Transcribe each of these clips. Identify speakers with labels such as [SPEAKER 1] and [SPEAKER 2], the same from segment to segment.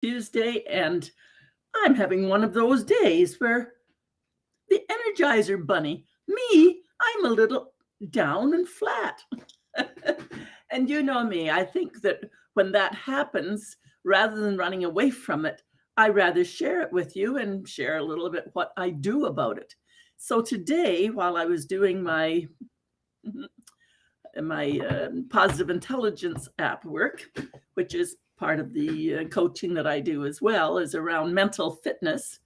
[SPEAKER 1] Tuesday, and I'm having one of those days where the Energizer Bunny, me, I'm a little down and flat. And you know me, I think that when that happens, rather than running away from it, I rather share it with you and share a little bit what I do about it. So today, while I was doing my positive intelligence app work, which is part of the coaching that I do as well, is around mental fitness.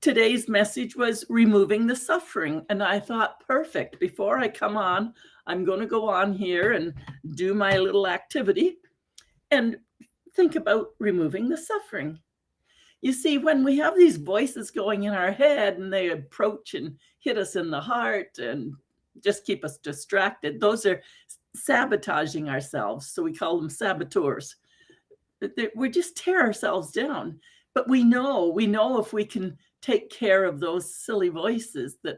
[SPEAKER 1] Today's message was removing the suffering. And I thought, perfect. Before I come on, I'm going to go on here and do my little activity and think about removing the suffering. You see, when we have these voices going in our head and they approach and hit us in the heart and just keep us distracted, those are sabotaging ourselves. So we call them saboteurs. We just tear ourselves down. But we know if we can take care of those silly voices that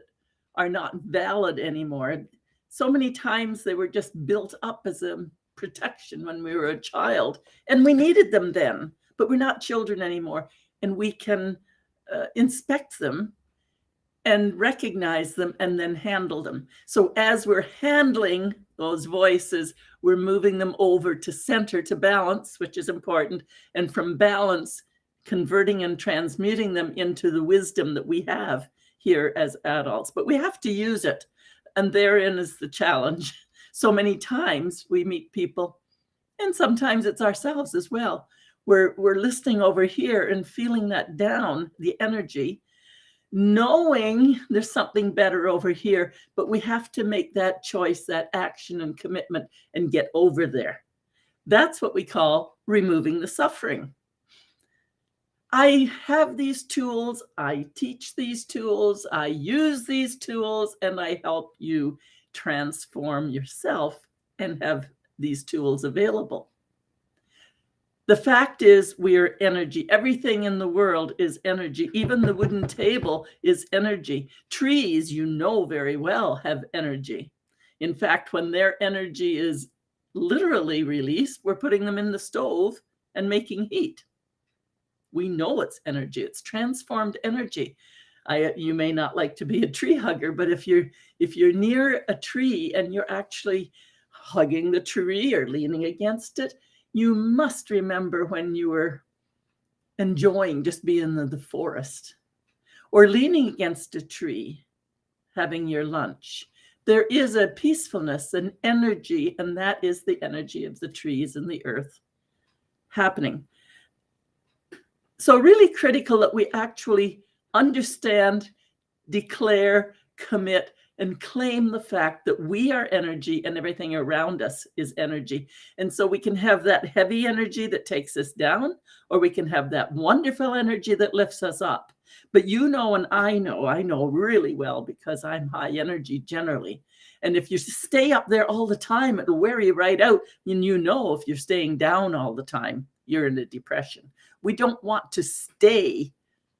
[SPEAKER 1] are not valid anymore. So many times they were just built up as a protection when we were a child, and we needed them then, but we're not children anymore. And we can inspect them and recognize them and then handle them. So as we're handling those voices, we're moving them over to center, to balance, which is important. And from balance, converting and transmuting them into the wisdom that we have here as adults. But we have to use it. And therein is the challenge. So many times we meet people, and sometimes it's ourselves as well. We're listening over here and feeling that down, the energy, knowing there's something better over here, but we have to make that choice, that action and commitment, and get over there. That's what we call removing the suffering. I have these tools, I teach these tools, I use these tools, and I help you transform yourself and have these tools available. The fact is, we're energy. Everything in the world is energy. Even the wooden table is energy. Trees, you know very well, have energy. In fact, when their energy is literally released, we're putting them in the stove and making heat. We know it's energy. It's transformed energy. You may not like to be a tree hugger, but if you're near a tree and you're actually hugging the tree or leaning against it, you must remember when you were enjoying just being in the forest or leaning against a tree, having your lunch. There is a peacefulness, an energy, and that is the energy of the trees and the earth happening. So really critical that we actually understand, declare, commit, and claim the fact that we are energy and everything around us is energy. And so we can have that heavy energy that takes us down, or we can have that wonderful energy that lifts us up. But you know, and I know really well because I'm high energy generally. And if you stay up there all the time, it'll wear you right out. And you know, if you're staying down all the time, you're in a depression. We don't want to stay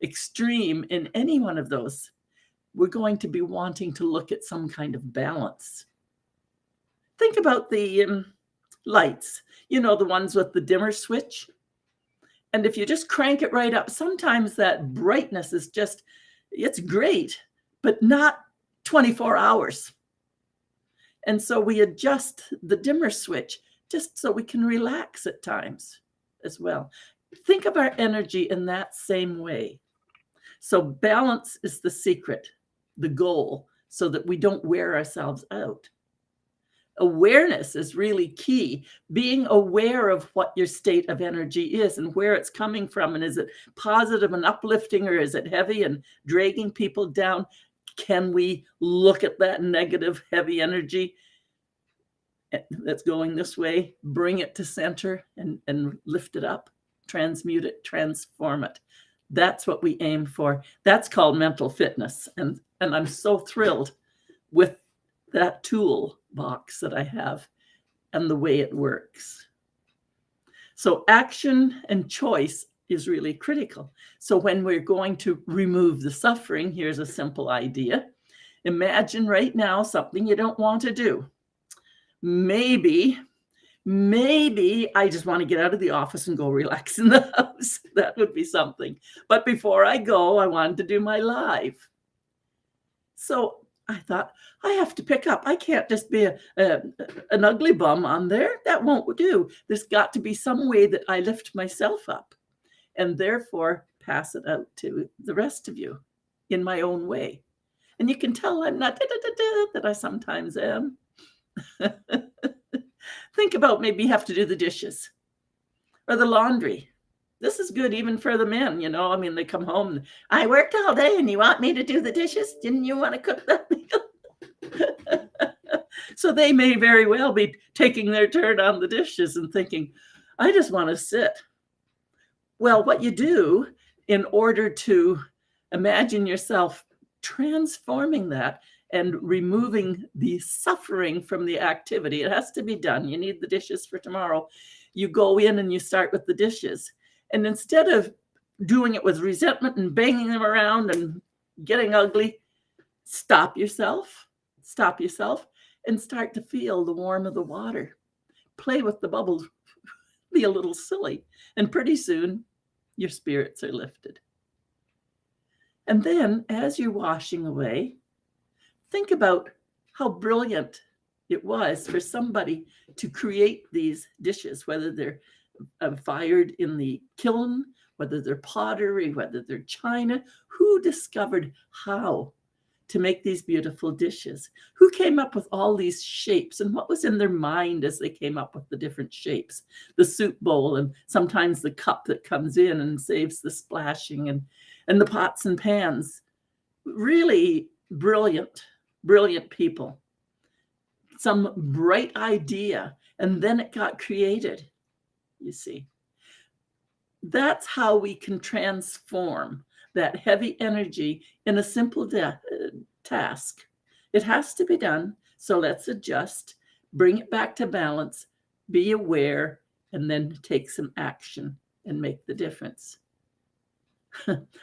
[SPEAKER 1] extreme in any one of those. We're going to be wanting to look at some kind of balance. Think about the lights, you know, the ones with the dimmer switch. And if you just crank it right up, sometimes that brightness is just, it's great, but not 24 hours. And so we adjust the dimmer switch just so we can relax at times as well. Think of our energy in that same way. So balance is the secret, the goal, so that we don't wear ourselves out. Awareness is really key. Being aware of what your state of energy is and where it's coming from. And is it positive and uplifting, or is it heavy and dragging people down? Can we look at that negative, heavy energy that's going this way, bring it to center and lift it up, transmute it, transform it? That's what we aim for. That's called mental fitness. And I'm so thrilled with that toolbox that I have and the way it works. So action and choice is really critical. So when we're going to remove the suffering, here's a simple idea. Imagine right now something you don't want to do. Maybe Maybe I just want to get out of the office and go relax in the house. That would be something. But before I go, I wanted to do my live. So I thought, I have to pick up. I can't just be an ugly bum on there. That won't do. There's got to be some way that I lift myself up and therefore pass it out to the rest of you in my own way. And you can tell I'm not that I sometimes am. Think about maybe you have to do the dishes or the laundry. This is good even for the men, you know. I mean, they come home, I worked all day and you want me to do the dishes? Didn't you want to cook that meal? So they may very well be taking their turn on the dishes and thinking, I just want to sit. Well, what you do in order to imagine yourself transforming that and removing the suffering from the activity, it has to be done. You need the dishes for tomorrow. You go in and you start with the dishes. And instead of doing it with resentment and banging them around and getting ugly, stop yourself, and start to feel the warmth of the water. Play with the bubbles, be a little silly, and pretty soon your spirits are lifted. And then as you're washing away, think about how brilliant it was for somebody to create these dishes, whether they're fired in the kiln, whether they're pottery, whether they're china. Who discovered how to make these beautiful dishes? Who came up with all these shapes, and what was in their mind as they came up with the different shapes? The soup bowl, and sometimes the cup that comes in and saves the splashing, and the pots and pans. Really brilliant people. Some bright idea, and then it got created. You see, that's how we can transform that heavy energy in a simple task. It has to be done. So let's adjust, bring it back to balance, be aware, and then take some action and make the difference.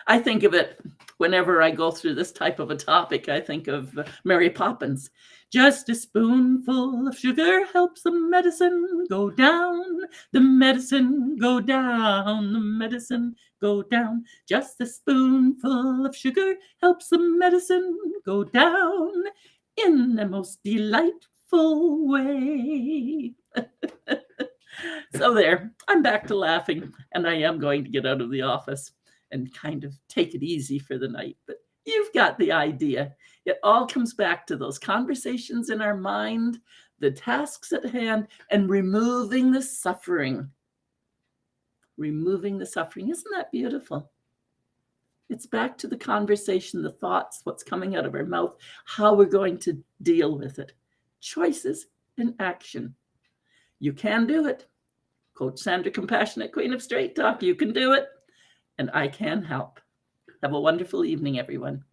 [SPEAKER 1] I think of it whenever I go through this type of a topic. I think of Mary Poppins. Just a spoonful of sugar helps the medicine go down. The medicine go down. The medicine go down. Just a spoonful of sugar helps the medicine go down in the most delightful way. So there, I'm back to laughing, and I am going to get out of the office and kind of take it easy for the night. But you've got the idea. It all comes back to those conversations in our mind, the tasks at hand, and removing the suffering. Removing the suffering. Isn't that beautiful? It's back to the conversation, the thoughts, what's coming out of our mouth, how we're going to deal with it. Choices and action. You can do it. Coach Sandra, Compassionate Queen of Straight Talk. You can do it. And I can help. Have a wonderful evening, everyone.